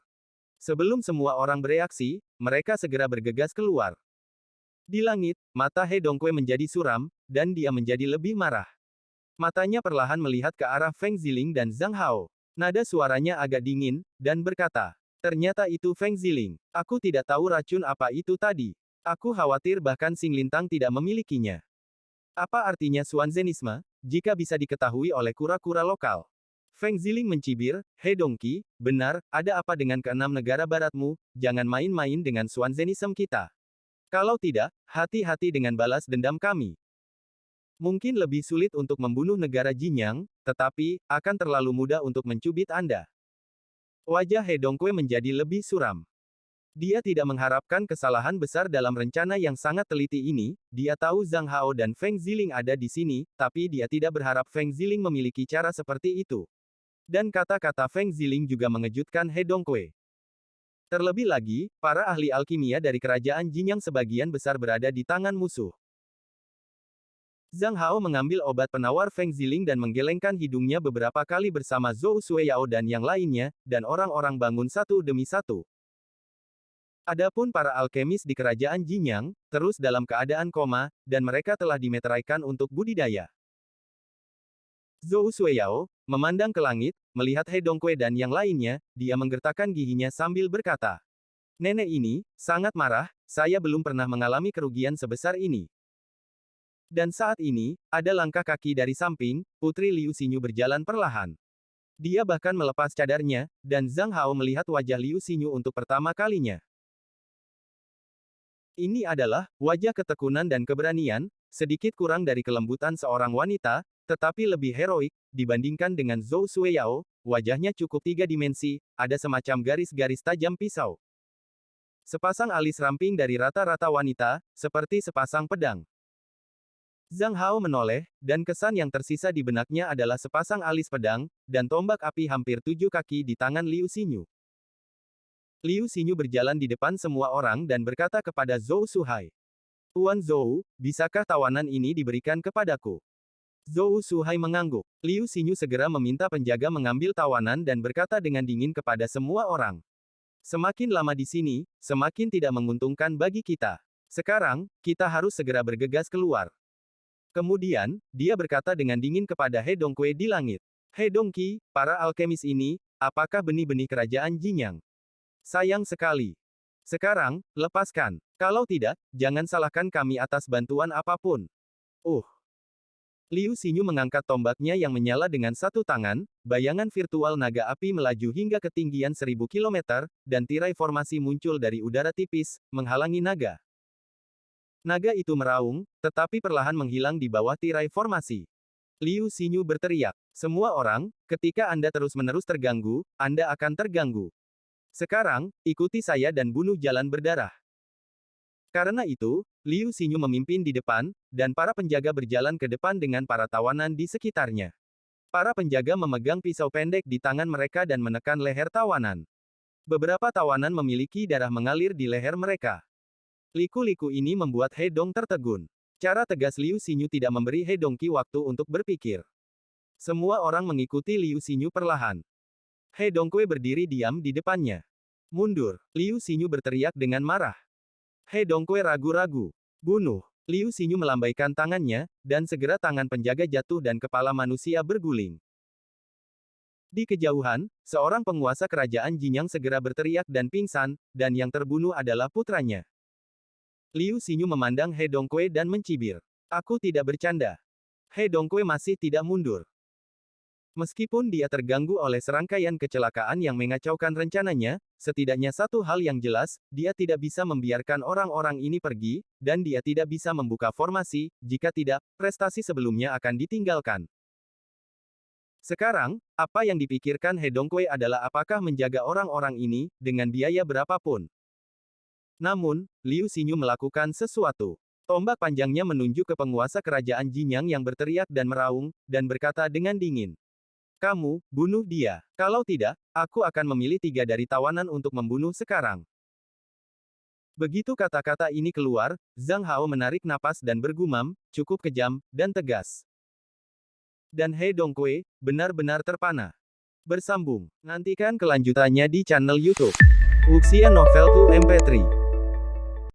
S1: Sebelum semua orang bereaksi, mereka segera bergegas keluar. Di langit, mata He Dongkui menjadi suram, dan dia menjadi lebih marah. Matanya perlahan melihat ke arah Feng Ziling dan Zhang Hao. Nada suaranya agak dingin, dan berkata, ternyata itu Feng Ziling. Aku tidak tahu racun apa itu tadi. Aku khawatir bahkan Xing Lintang tidak memilikinya. Apa artinya Xuanzenisme, jika bisa diketahui oleh kura-kura lokal? Feng Ziling mencibir, He Dongqi, benar, ada apa dengan keenam negara baratmu, jangan main-main dengan Xuanzenisme kita. Kalau tidak, hati-hati dengan balas dendam kami. Mungkin lebih sulit untuk membunuh negara Jinyang, tetapi, akan terlalu mudah untuk mencubit Anda. Wajah He Dongkui menjadi lebih suram. Dia tidak mengharapkan kesalahan besar dalam rencana yang sangat teliti ini, dia tahu Zhang Hao dan Feng Ziling ada di sini, tapi dia tidak berharap Feng Ziling memiliki cara seperti itu. Dan kata-kata Feng Ziling juga mengejutkan He Dongkui. Terlebih lagi, para ahli alkimia dari kerajaan Jinyang sebagian besar berada di tangan musuh. Zhang Hao mengambil obat penawar Feng Ziling dan menggelengkan hidungnya beberapa kali bersama Zhou Xueyao dan yang lainnya, dan orang-orang bangun satu demi satu. Adapun para alkemis di kerajaan Jinyang, terus dalam keadaan koma, dan mereka telah dimeteraikan untuk budidaya. Zhou Xueyao, memandang ke langit, melihat He Dongkui dan yang lainnya, dia menggertakkan giginya sambil berkata, nenek ini, sangat marah, saya belum pernah mengalami kerugian sebesar ini. Dan saat ini, ada langkah kaki dari samping, Putri Liu Xinyu berjalan perlahan. Dia bahkan melepas cadarnya, dan Zhang Hao melihat wajah Liu Xinyu untuk pertama kalinya. Ini adalah wajah ketekunan dan keberanian, sedikit kurang dari kelembutan seorang wanita, tetapi lebih heroik, dibandingkan dengan Zhou Xueyao, wajahnya cukup tiga dimensi, ada semacam garis-garis tajam pisau. Sepasang alis ramping dari rata-rata wanita, seperti sepasang pedang. Zhang Hao menoleh, dan kesan yang tersisa di benaknya adalah sepasang alis pedang, dan tombak api hampir 7 kaki di tangan Liu Xinyu. Liu Xinyu berjalan di depan semua orang dan berkata kepada Zhou Suhai. Tuan Zhou, bisakah tawanan ini diberikan kepadaku? Zhou Suhai mengangguk. Liu Xinyu segera meminta penjaga mengambil tawanan dan berkata dengan dingin kepada semua orang. Semakin lama di sini, semakin tidak menguntungkan bagi kita. Sekarang, kita harus segera bergegas keluar. Kemudian, dia berkata dengan dingin kepada He Dongkui di langit. He Dongqi, para alkemis ini, apakah benih-benih kerajaan Jinyang? Sayang sekali. Sekarang, lepaskan. Kalau tidak, jangan salahkan kami atas bantuan apapun. Liu Xinyu mengangkat tombaknya yang menyala dengan satu tangan, bayangan virtual naga api melaju hingga ketinggian 1000 km, dan tirai formasi muncul dari udara tipis, menghalangi naga. Naga itu meraung, tetapi perlahan menghilang di bawah tirai formasi. Liu Xinyu berteriak, semua orang, ketika Anda terus-menerus terganggu, Anda akan terganggu. Sekarang, ikuti saya dan bunuh jalan berdarah. Karena itu, Liu Xinyu memimpin di depan, dan para penjaga berjalan ke depan dengan para tawanan di sekitarnya. Para penjaga memegang pisau pendek di tangan mereka dan menekan leher tawanan. Beberapa tawanan memiliki darah mengalir di leher mereka. Liku-liku ini membuat He Dong tertegun. Cara tegas Liu Xinyu tidak memberi He Dongqi waktu untuk berpikir. Semua orang mengikuti Liu Xinyu perlahan. He Dongqi berdiri diam di depannya. Mundur, Liu Xinyu berteriak dengan marah. He Dongqi ragu-ragu. Bunuh. Liu Xinyu melambaikan tangannya, dan segera tangan penjaga jatuh dan kepala manusia berguling. Di kejauhan, seorang penguasa kerajaan Jinyang segera berteriak dan pingsan, dan yang terbunuh adalah putranya. Liu Xinyu memandang He Dongkui dan mencibir. Aku tidak bercanda. He Dongkui masih tidak mundur. Meskipun dia terganggu oleh serangkaian kecelakaan yang mengacaukan rencananya, setidaknya satu hal yang jelas, dia tidak bisa membiarkan orang-orang ini pergi, dan dia tidak bisa membuka formasi, jika tidak, prestasi sebelumnya akan ditinggalkan. Sekarang, apa yang dipikirkan He Dongkui adalah apakah menjaga orang-orang ini, dengan biaya berapapun. Namun, Liu Xinyu melakukan sesuatu. Tombak panjangnya menunjuk ke penguasa kerajaan Jinyang yang berteriak dan meraung, dan berkata dengan dingin. Kamu, bunuh dia. Kalau tidak, aku akan memilih 3 dari tawanan untuk membunuh sekarang. Begitu kata-kata ini keluar, Zhang Hao menarik napas dan bergumam, cukup kejam, dan tegas. Dan He Dongkui, benar-benar terpana. Bersambung. Nantikan kelanjutannya di channel YouTube Wuxia Novel 2 MP3.